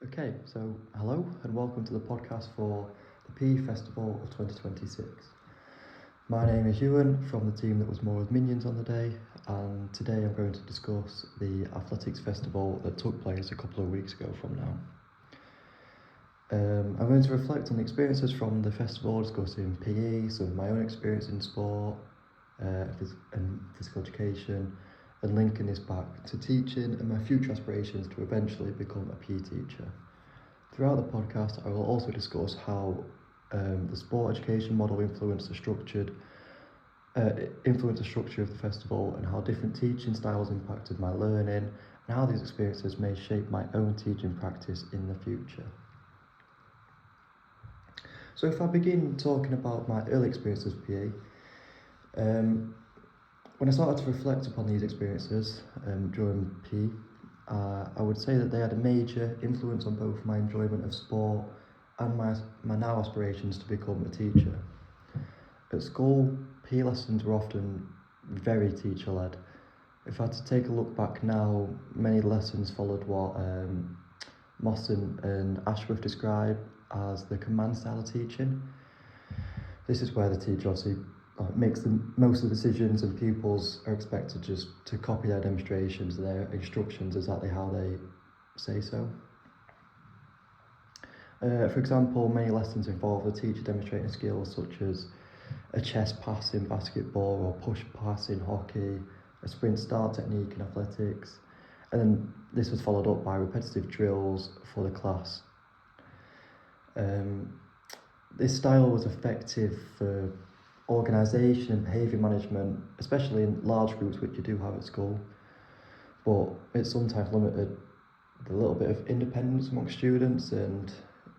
Okay, so hello and welcome to the podcast for the PE Festival of 2026. My name is Ewan from the team that was more with Minions on the day, and today I'm going to discuss the Athletics Festival that took place a couple of weeks ago from now. I'm going to reflect on the experiences from the festival, discussing PE, some of my own experience in sport and physical education, and linking this back to teaching and my future aspirations to eventually become a PE teacher. Throughout the podcast, I will also discuss how the sport education model influenced the structure of the festival, and how different teaching styles impacted my learning, and how these experiences may shape my own teaching practice in the future. So if I begin talking about my early experiences with PE, when I started to reflect upon these experiences during PE, I would say that they had a major influence on both my enjoyment of sport and my now aspirations to become a teacher. At school, PE lessons were often very teacher-led. If I had to take a look back now, many lessons followed what Mawson and Ashworth describe as the command style of teaching. This is where the teacher obviously makes most of the decisions, and pupils are expected just to copy their demonstrations, their instructions exactly how they say so. For example, many lessons involve the teacher demonstrating skills such as a chest pass in basketball or push pass in hockey, a sprint start technique in athletics, and then this was followed up by repetitive drills for the class. This style was effective for organisation and behaviour management, especially in large groups which you do have at school, but it sometimes limited the little bit of independence among students, and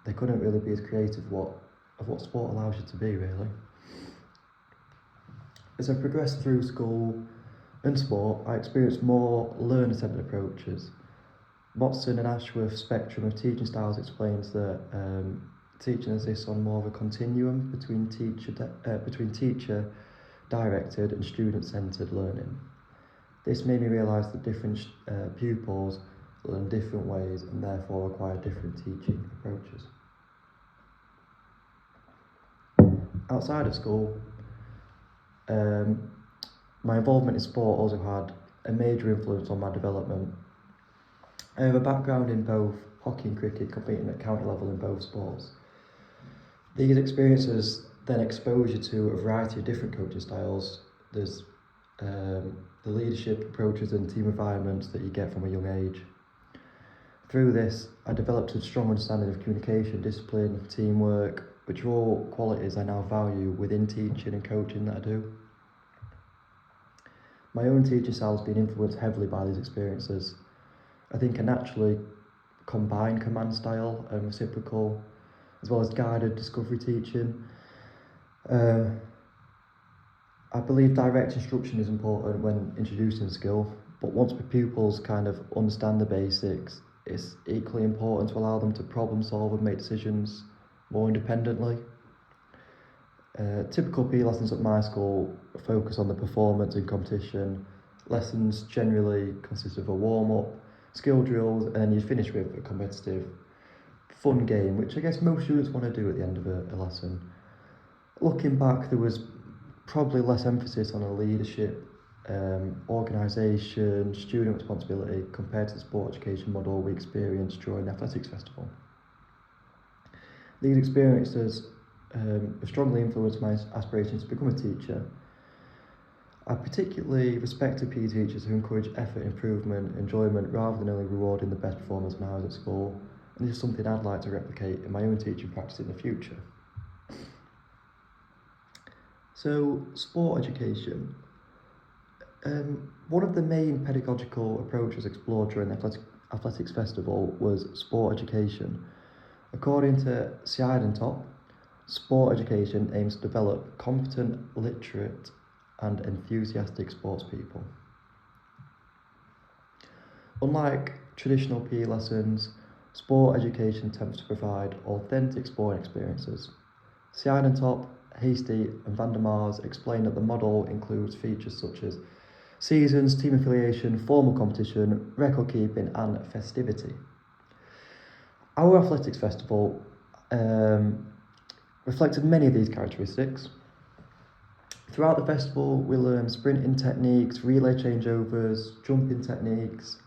they couldn't really be as creative of what sport allows you to be, really. As I progressed through school and sport, I experienced more learner-centred approaches. Motson and Ashworth's spectrum of teaching styles explains that teaching exists on more of a continuum between teacher-directed and student-centred learning. This made me realise that different pupils learn different ways and therefore require different teaching approaches. Outside of school, my involvement in sport also had a major influence on my development. I have a background in both hockey and cricket, competing at county level in both sports. These experiences then expose you to a variety of different coaching styles. There's the leadership approaches and team environments that you get from a young age. Through this, I developed a strong understanding of communication, discipline, teamwork, which are all qualities I now value within teaching and coaching that I do. My own teaching style has been influenced heavily by these experiences. I think I naturally combine command style and reciprocal, as well as guided discovery teaching. I believe direct instruction is important when introducing skill, but once the pupils kind of understand the basics, it's equally important to allow them to problem solve and make decisions more independently. Typical PE lessons at my school focus on the performance and competition. Lessons generally consist of a warm-up, skill drills, and then you finish with a competitive fun game, which I guess most students want to do at the end of a lesson. Looking back, there was probably less emphasis on a leadership, organisation, student responsibility compared to the sport education model we experienced during the Athletics Festival. These experiences have strongly influenced my aspirations to become a teacher. I particularly respected PE teachers who encourage effort, improvement, enjoyment, rather than only rewarding the best performers when I was at school, and this is something I'd like to replicate in my own teaching practice in the future. So, sport education. One of the main pedagogical approaches explored during the Athletics Festival was sport education. According to Siedentop, sport education aims to develop competent, literate, and enthusiastic sports people. Unlike traditional PE lessons, sport education attempts to provide authentic sporting experiences. Siedentop, Hasty, and Van der Mars explain that the model includes features such as seasons, team affiliation, formal competition, record keeping, and festivity. Our athletics festival reflected many of these characteristics. Throughout the festival, we learned sprinting techniques, relay changeovers, jumping techniques.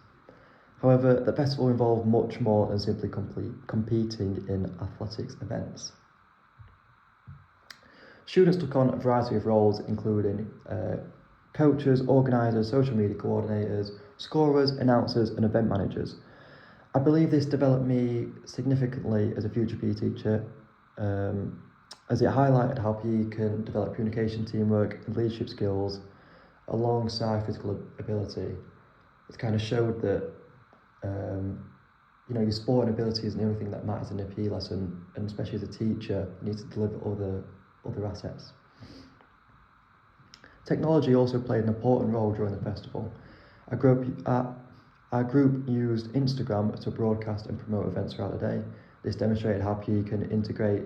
However, the festival involved much more than simply competing in athletics events. Students took on a variety of roles, including coaches, organisers, social media coordinators, scorers, announcers, and event managers. I believe this developed me significantly as a future PE teacher, as it highlighted how PE can develop communication, teamwork, and leadership skills alongside physical ability. It kind of showed that your sport and ability isn't everything that matters in a PE lesson, and especially as a teacher, you need to deliver other assets. Technology also played an important role during the festival. Our group used Instagram to broadcast and promote events throughout the day. This demonstrated how PE can integrate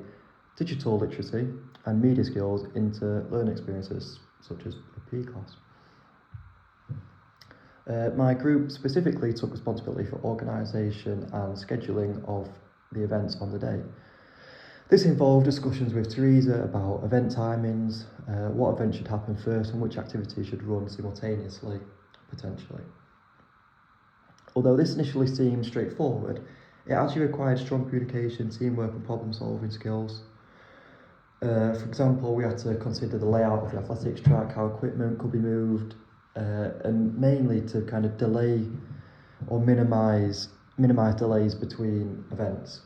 digital literacy and media skills into learning experiences, such as a PE class. My group specifically took responsibility for organisation and scheduling of the events on the day. This involved discussions with Teresa about event timings, what event should happen first and which activities should run simultaneously, potentially. Although this initially seemed straightforward, it actually required strong communication, teamwork and problem-solving skills. For example, we had to consider the layout of the athletics track, how equipment could be moved, and mainly to kind of delay or minimise delays between events.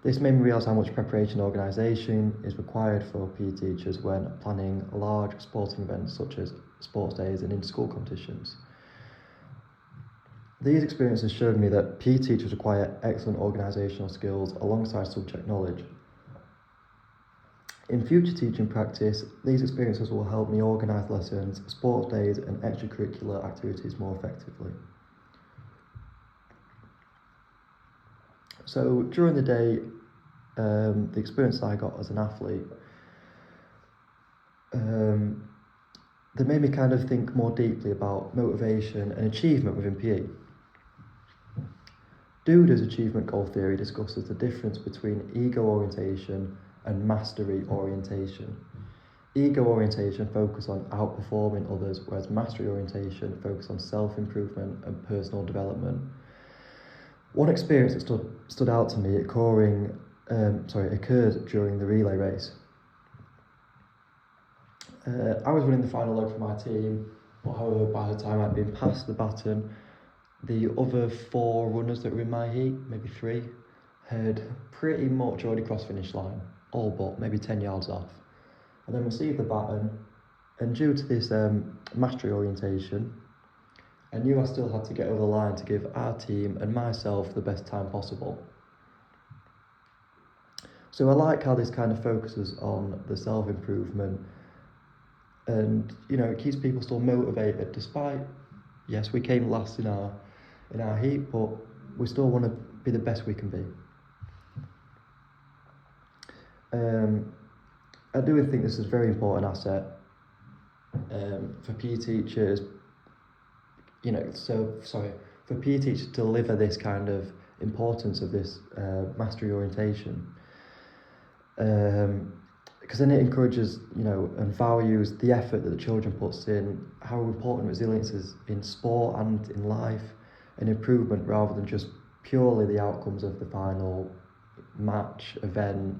This made me realise how much preparation and organisation is required for PE teachers when planning large sporting events such as sports days and inter-school competitions. These experiences showed me that PE teachers require excellent organisational skills alongside subject knowledge. In future teaching practice, these experiences will help me organise lessons, sports days and extracurricular activities more effectively. So during the day, the experience I got as an athlete, they made me kind of think more deeply about motivation and achievement within PE. Duda's achievement goal theory discusses the difference between ego orientation and mastery orientation. Ego orientation focuses on outperforming others, whereas mastery orientation focuses on self-improvement and personal development. One experience that stood out to me occurred during the relay race. I was running the final leg for my team, but however, by the time I'd been passed the baton, the other 4 runners that were in my heat, maybe 3, had pretty much already crossed finish line, all but maybe 10 yards off. I then received the baton, and due to this mastery orientation, I knew I still had to get over the line to give our team and myself the best time possible. So I like how this kind of focuses on the self-improvement, and it keeps people still motivated despite, yes, we came last in our heat, but we still want to be the best we can be. I do think this is a very important asset for PE teachers. For PE teachers to deliver this kind of importance of this mastery orientation, because then it encourages, and values the effort that the children puts in, how important resilience is in sport and in life, and improvement rather than just purely the outcomes of the final match, event,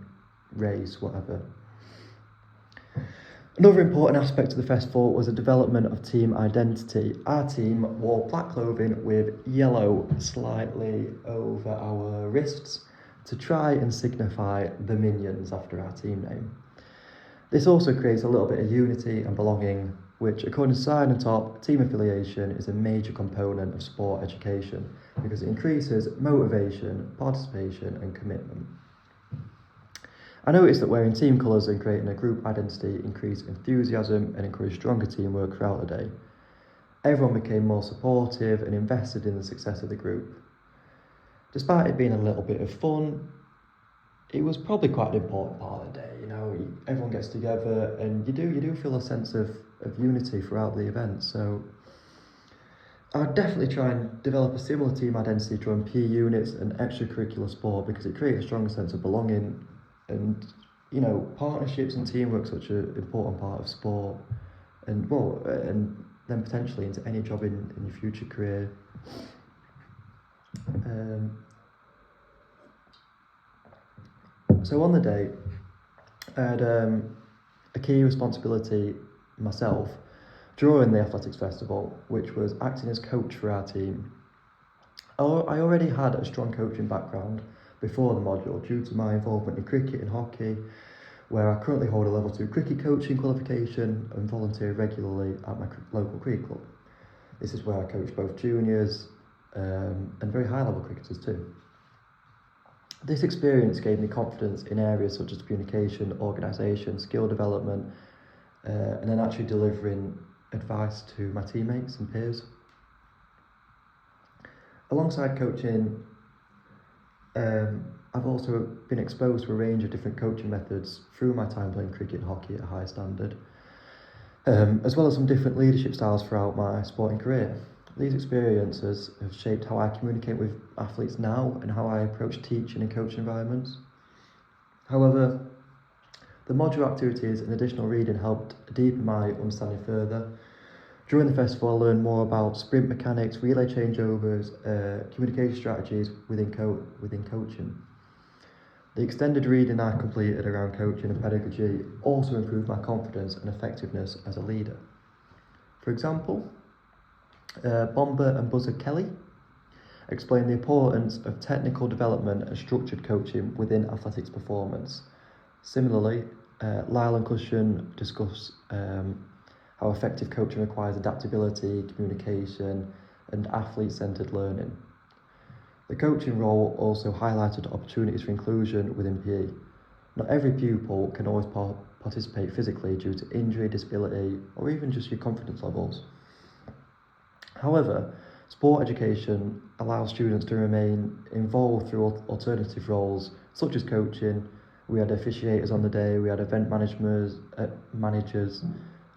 race, whatever. Another important aspect of the festival was the development of team identity. Our team wore black clothing with yellow slightly over our wrists to try and signify the Minions after our team name. This also creates a little bit of unity and belonging, which, according to Sign and Top, team affiliation is a major component of sport education because it increases motivation, participation and commitment. I noticed that wearing team colours and creating a group identity increased enthusiasm and encouraged stronger teamwork throughout the day. Everyone became more supportive and invested in the success of the group. Despite it being a little bit of fun, it was probably quite an important part of the day. Everyone gets together and you do feel a sense of unity throughout the event. So I'd definitely try and develop a similar team identity during PE units and extracurricular sport because it creates a stronger sense of belonging, and partnerships and teamwork such an important part of sport, and then potentially into any job in your future career. So on the day, I had a key responsibility myself during the Athletics Festival, which was acting as coach for our team. I already had a strong coaching background before the module due to my involvement in cricket and hockey, where I currently hold a level 2 cricket coaching qualification and volunteer regularly at my local cricket club. This is where I coach both juniors and very high level cricketers too. This experience gave me confidence in areas such as communication, organisation, skill development, and then actually delivering advice to my teammates and peers. Alongside coaching, I've also been exposed to a range of different coaching methods through my time playing cricket and hockey at a high standard, as well as some different leadership styles throughout my sporting career. These experiences have shaped how I communicate with athletes now and how I approach teaching and coaching environments. However, the modular activities and additional reading helped deepen my understanding further. During the festival, I learned more about sprint mechanics, relay changeovers, communication strategies within coaching. The extended reading I completed around coaching and pedagogy also improved my confidence and effectiveness as a leader. For example, Bomber and Buzzer Kelly explain the importance of technical development and structured coaching within athletics performance. Similarly, Lyle and Cushion discuss how effective coaching requires adaptability, communication, and athlete-centred learning. The coaching role also highlighted opportunities for inclusion within PE. Not every pupil can always participate physically due to injury, disability, or even just your confidence levels. However, sport education allows students to remain involved through alternative roles, such as coaching. We had officiators on the day, we had event managers,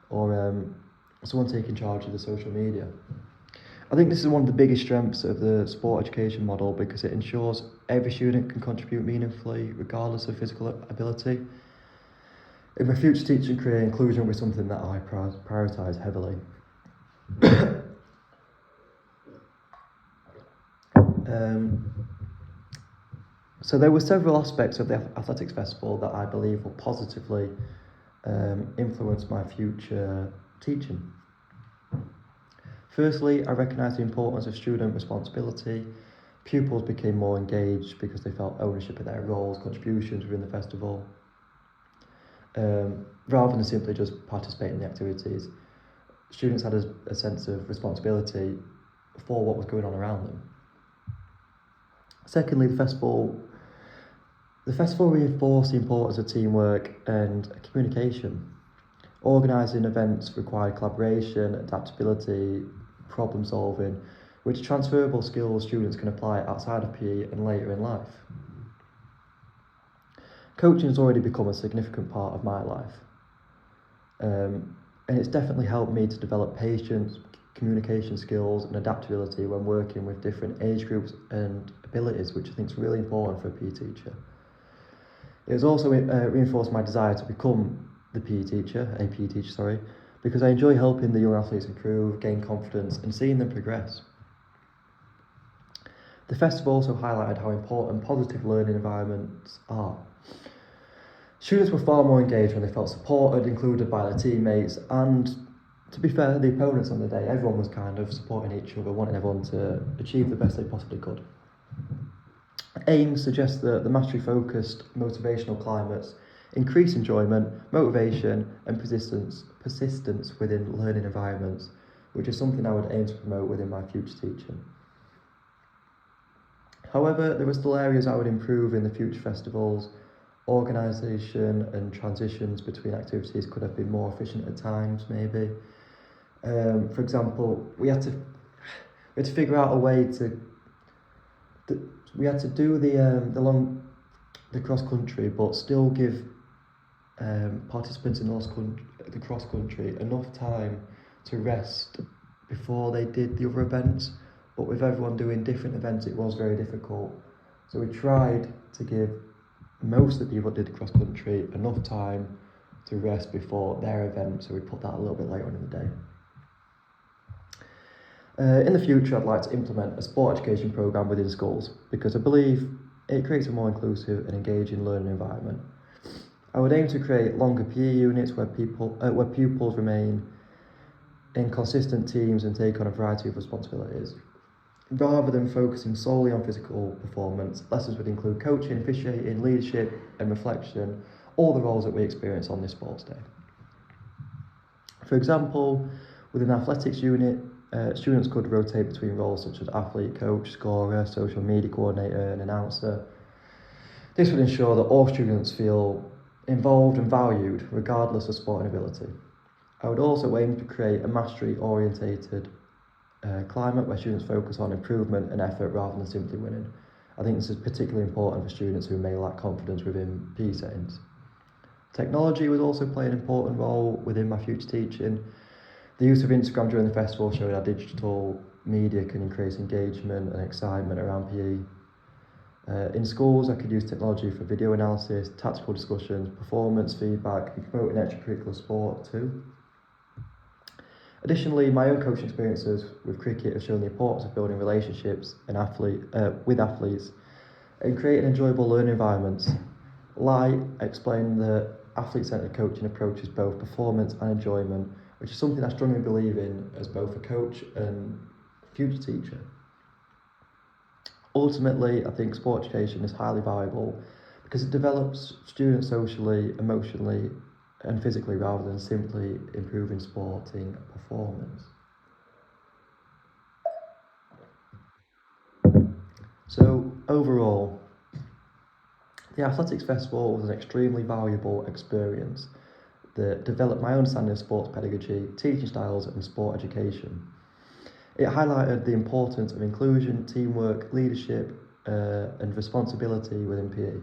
or someone taking charge of the social media. I think this is one of the biggest strengths of the sport education model because it ensures every student can contribute meaningfully regardless of physical ability. In my future teaching career, inclusion will be something that I prioritise heavily. So there were several aspects of the Athletics Festival that I believe will positively influence my future teaching. Firstly, I recognise the importance of student responsibility. Pupils became more engaged because they felt ownership of their roles, contributions within the festival, rather than simply just participating in the activities. Students had a sense of responsibility for what was going on around them. Secondly, the festival reinforced the importance of teamwork and communication. Organising events required collaboration, adaptability, problem solving, which are transferable skills students can apply outside of PE and later in life. Coaching has already become a significant part of my life, and it's definitely helped me to develop patience, communication skills and adaptability when working with different age groups and abilities, which I think is really important for a PE teacher. It has also reinforced my desire to become a PE teacher, because I enjoy helping the young athletes improve, gain confidence and seeing them progress. The festival also highlighted how important positive learning environments are. Students were far more engaged when they felt supported, included by their teammates, and to be fair, the opponents on the day, everyone was kind of supporting each other, wanting everyone to achieve the best they possibly could. AIMS suggests that the mastery-focused motivational climates increase enjoyment, motivation and persistence within learning environments, which is something I would aim to promote within my future teaching. However, there are still areas I would improve in the future festivals. Organisation and transitions between activities could have been more efficient at times, maybe. For example, we had to figure out a way to. We had to do the cross country, but still give participants in the cross country enough time to rest before they did the other events, but with everyone doing different events, it was very difficult. So we tried to give most of the people that did cross country enough time to rest before their event, so we put that a little bit later on in the day. In the future, I'd like to implement a sport education programme within schools because I believe it creates a more inclusive and engaging learning environment. I would aim to create longer PE units where pupils remain in consistent teams and take on a variety of responsibilities. Rather than focusing solely on physical performance, lessons would include coaching, officiating, leadership and reflection, all the roles that we experience on this sports day. For example, within the athletics unit, students could rotate between roles such as athlete, coach, scorer, social media coordinator and announcer. This would ensure that all students feel involved and valued regardless of sporting ability. I would also aim to create a mastery-orientated climate where students focus on improvement and effort rather than simply winning. I think this is particularly important for students who may lack confidence within PE settings. Technology would also play an important role within my future teaching. The use of Instagram during the festival showed how digital media can increase engagement and excitement around PE. In schools, I could use technology for video analysis, tactical discussions, performance feedback, and promoting extracurricular sport too. Additionally, my own coaching experiences with cricket have shown the importance of building relationships with athletes and creating enjoyable learning environments. Light explained that athlete-centred coaching approaches both performance and enjoyment, which is something I strongly believe in as both a coach and future teacher. Ultimately, I think sport education is highly valuable because it develops students socially, emotionally and physically rather than simply improving sporting performance. So overall, the Athletics Festival was an extremely valuable experience that developed my understanding of sports pedagogy, teaching styles and sport education. It highlighted the importance of inclusion, teamwork, leadership and responsibility within PE.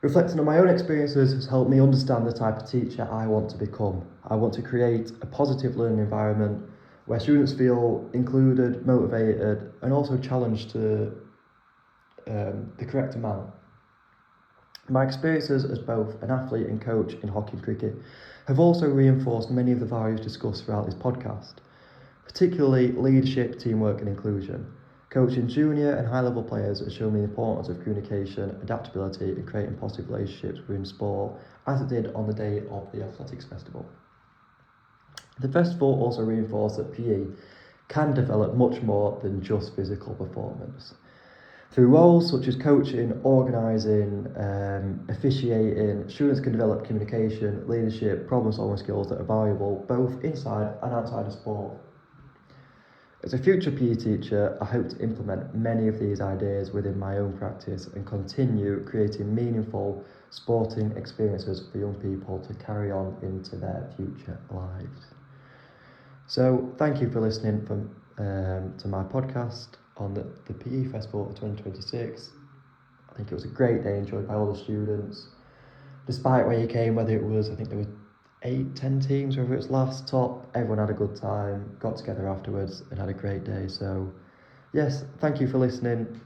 Reflecting on my own experiences has helped me understand the type of teacher I want to become. I want to create a positive learning environment where students feel included, motivated, and also challenged to the correct amount. My experiences as both an athlete and coach in hockey and cricket have also reinforced many of the values discussed throughout this podcast, particularly leadership, teamwork, and inclusion. Coaching junior and high-level players has shown me the importance of communication, adaptability, and creating positive relationships within sport, as it did on the day of the Athletics Festival. The festival also reinforced that PE can develop much more than just physical performance. Through roles such as coaching, organising, officiating, students can develop communication, leadership, problem-solving skills that are valuable both inside and outside of sport. As a future PE teacher, I hope to implement many of these ideas within my own practice and continue creating meaningful sporting experiences for young people to carry on into their future lives. So thank you for listening to my podcast on the PE Festival of 2026. I think it was a great day enjoyed by all the students. Despite where you came, whether it was, I think there were 8-10 teams, whether it's last top, everyone had a good time, got together afterwards and had a great day. So yes, thank you for listening.